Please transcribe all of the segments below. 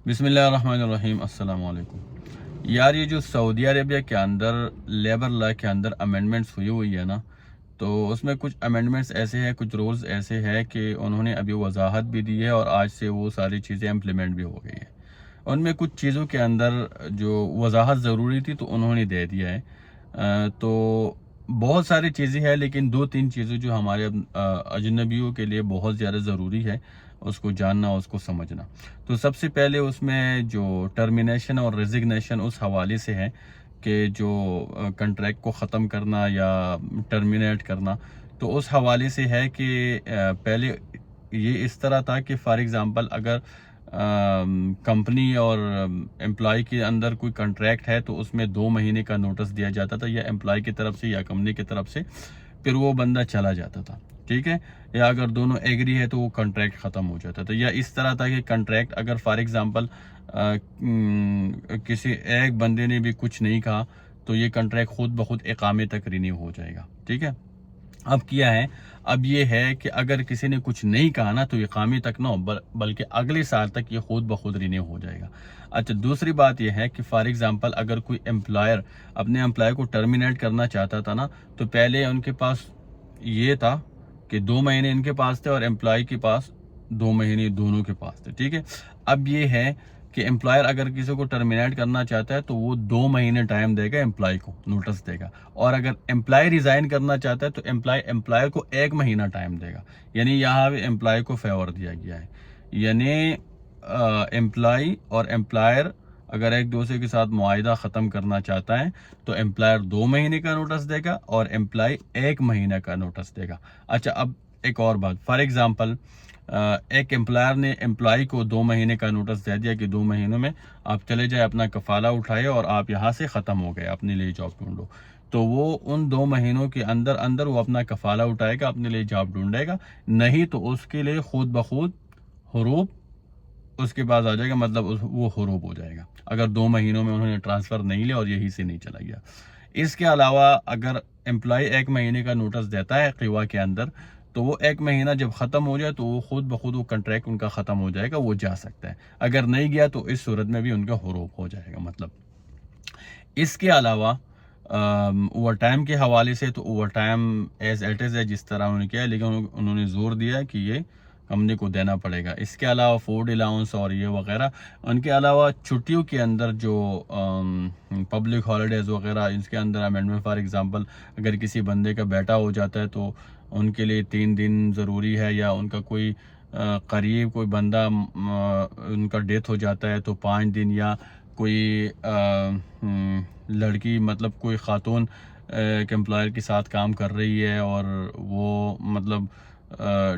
بسم اللہ الرحمن الرحیم، السلام علیکم۔ یار یہ جو سعودی عربیہ کے اندر لیبر لا کے اندر امینڈمنٹس ہوئی ہے نا، تو اس میں کچھ امینڈمنٹس ایسے ہیں، کچھ رولز ایسے ہیں کہ انہوں نے ابھی وضاحت بھی دی ہے اور آج سے وہ ساری چیزیں امپلیمنٹ بھی ہو گئی ہیں۔ ان میں کچھ چیزوں کے اندر جو وضاحت ضروری تھی تو انہوں نے دے دیا ہے۔ تو بہت ساری چیزیں ہیں، لیکن دو تین چیزیں جو ہمارے اجنبیوں کے لیے بہت زیادہ ضروری ہے اس کو جاننا، اس کو سمجھنا۔ تو سب سے پہلے اس میں جو ٹرمینیشن اور ریزگنیشن اس حوالے سے ہے کہ جو کنٹریکٹ کو ختم کرنا یا ٹرمینیٹ کرنا، تو اس حوالے سے ہے کہ پہلے یہ اس طرح تھا کہ فار ایگزامپل اگر کمپنی اور امپلائی کے اندر کوئی کنٹریکٹ ہے تو اس میں 2 مہینے کا نوٹس دیا جاتا تھا، یا امپلائی کی طرف سے یا کمپنی کی طرف سے، پھر وہ بندہ چلا جاتا تھا، ٹھیک ہے۔ یا اگر دونوں ایگری ہے تو وہ کنٹریکٹ ختم ہو جاتا تھا۔ یا اس طرح تھا کہ کنٹریکٹ اگر فار ایگزامپل کسی ایک بندے نے بھی کچھ نہیں کہا تو یہ کنٹریکٹ خود بخود اقامے تک رینیو ہو جائے گا، ٹھیک ہے۔ اب کیا ہے، اب یہ ہے کہ اگر کسی نے کچھ نہیں کہا نا تو اقامے تک نہ ہو، بلکہ اگلے سال تک یہ خود بخود رینیو ہو جائے گا۔ اچھا، دوسری بات یہ ہے کہ فار ایگزامپل اگر کوئی امپلائر اپنے امپلائی کو ٹرمینیٹ کرنا چاہتا تھا نا، تو پہلے ان کے پاس یہ تھا کہ 2 مہینے ان کے پاس تھے اور امپلائی کے پاس 2 مہینے دونوں کے پاس تھے، ٹھیک ہے۔ اب یہ ہے کہ امپلائر اگر کسی کو ٹرمینیٹ کرنا چاہتا ہے تو وہ 2 مہینے ٹائم دے گا، امپلائی کو نوٹس دے گا، اور اگر امپلائی ریزائن کرنا چاہتا ہے تو امپلائر کو 1 مہینہ ٹائم دے گا۔ یعنی یہاں بھی امپلائی کو فیور دیا گیا ہے، یعنی امپلائی اور امپلائر اگر ایک دوسرے کے ساتھ معاہدہ ختم کرنا چاہتا ہے تو امپلائر 2 مہینے کا نوٹس دے گا اور امپلائی 1 مہینہ کا نوٹس دے گا۔ اچھا، اب ایک اور بات، فار ایگزامپل ایک امپلائر نے امپلائی کو 2 مہینے کا نوٹس دے دیا کہ 2 مہینوں میں آپ چلے جائے، اپنا کفالہ اٹھائے اور آپ یہاں سے ختم ہو گئے، اپنے لیے جاب ڈھونڈو۔ تو وہ ان 2 مہینوں کے اندر وہ اپنا کفالہ اٹھائے گا، اپنے لیے جاب ڈھونڈے گا، نہیں تو اس کے لیے خود بخود حروب اس کے پاس آ جائے گا، مطلب وہ حروب ہو جائے گا اگر 2 مہینوں میں انہوں نے ٹرانسفر نہیں لیا اور یہی سے نہیں چلا گیا۔ اس کے علاوہ اگر امپلائی 1 مہینے کا نوٹس دیتا ہے قیوا کے اندر، تو وہ 1 مہینہ جب ختم ہو جائے تو وہ خود بخود وہ کنٹریکٹ ان کا ختم ہو جائے گا، وہ جا سکتا ہے۔ اگر نہیں گیا تو اس صورت میں بھی ان کا حروب ہو جائے گا۔ مطلب اس کے علاوہ اوور ٹائم کے حوالے سے، تو اوور ٹائم ایز ایٹ از ہے جس طرح انہوں نے کیا ہے، لیکن انہوں نے زور دیا کہ یہ کمپنی کو دینا پڑے گا۔ اس کے علاوہ فوڈ الاؤنس اور یہ وغیرہ، ان کے علاوہ چھٹیوں کے اندر جو پبلک ہالیڈیز وغیرہ، اس کے اندر امینڈمنٹ، فار ایگزامپل اگر کسی بندے کا بیٹا ہو جاتا ہے تو ان کے لیے 3 دن ضروری ہے، یا ان کا کوئی قریب کوئی بندہ ان کا ڈیتھ ہو جاتا ہے تو 5 دن، یا کوئی لڑکی مطلب کوئی خاتون ایک امپلائر کے ساتھ کام کر رہی ہے اور وہ مطلب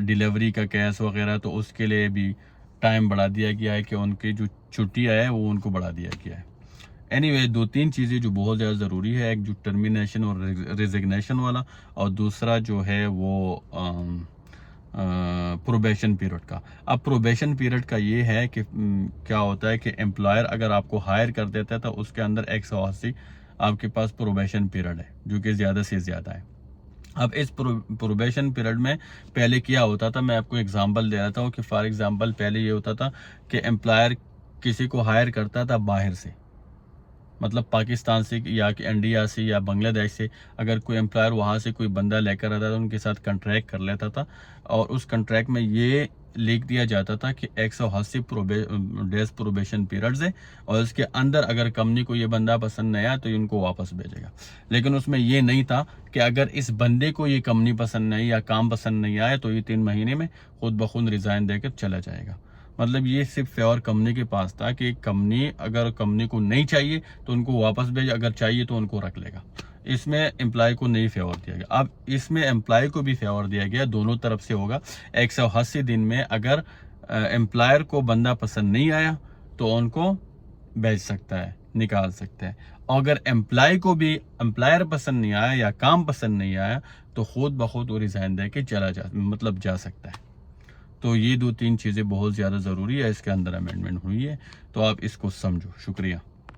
ڈیلیوری کا کیس وغیرہ، تو اس کے لیے بھی ٹائم بڑھا دیا گیا ہے کہ ان کی جو چھٹی ہے وہ ان کو بڑھا دیا گیا ہے۔ اینی وے 2-3 چیزیں جو بہت زیادہ ضروری ہے، ایک جو ٹرمینیشن اور ریزگنیشن والا، اور دوسرا جو ہے وہ پروبیشن پیریڈ کا۔ اب پروبیشن پیریڈ کا یہ ہے کہ کیا ہوتا ہے کہ امپلائر اگر آپ کو ہائر کر دیتا ہے تو اس کے اندر 180 آپ کے پاس پروبیشن پیریڈ ہے، جو کہ زیادہ سے زیادہ ہے۔ اب اس پروبیشن پیریڈ میں پہلے کیا ہوتا تھا، میں آپ کو اگزامپل دے رہا ہوں کہ فار ایگزامپل پہلے یہ ہوتا تھا کہ امپلائر کسی کو ہائر کرتا تھا باہر سے، مطلب پاکستان سے یا کہ انڈیا سے یا بنگلہ دیش سے، اگر کوئی امپلائر وہاں سے کوئی بندہ لے کر آتا تھا ان کے ساتھ کنٹریکٹ کر لیتا تھا، اور اس کنٹریکٹ میں یہ لکھ دیا جاتا تھا کہ 180 ڈیز پروبیشن پیریڈز ہے، اور اس کے اندر اگر کمپنی کو یہ بندہ پسند نہیں آیا تو ان کو واپس بھیجے گا۔ لیکن اس میں یہ نہیں تھا کہ اگر اس بندے کو یہ کمپنی پسند نہیں یا کام پسند نہیں آیا تو یہ 3 مہینے میں خود بخود ریزائن دے کر چلا جائے گا۔ مطلب یہ صرف فیور کمپنی کے پاس تھا کہ کمپنی اگر کمپنی کو نہیں چاہیے تو ان کو واپس بھیجے، اگر چاہیے تو ان کو رکھ لے گا۔ اس میں امپلائی کو نہیں فیور دیا گیا۔ اب اس میں امپلائی کو بھی فیور دیا گیا، دونوں طرف سے ہوگا۔ 180 دن میں اگر امپلائر کو بندہ پسند نہیں آیا تو ان کو بھیج سکتا ہے، نکال سکتے ہیں، اور اگر امپلائی کو بھی امپلائر پسند نہیں آیا یا کام پسند نہیں آیا تو خود بخود وہ ریزائن دے کے جا سکتا ہے۔ تو یہ 2-3 چیزیں بہت زیادہ ضروری ہے، اس کے اندر امینڈمنٹ ہوئی ہے، تو آپ اس کو سمجھو۔ شکریہ۔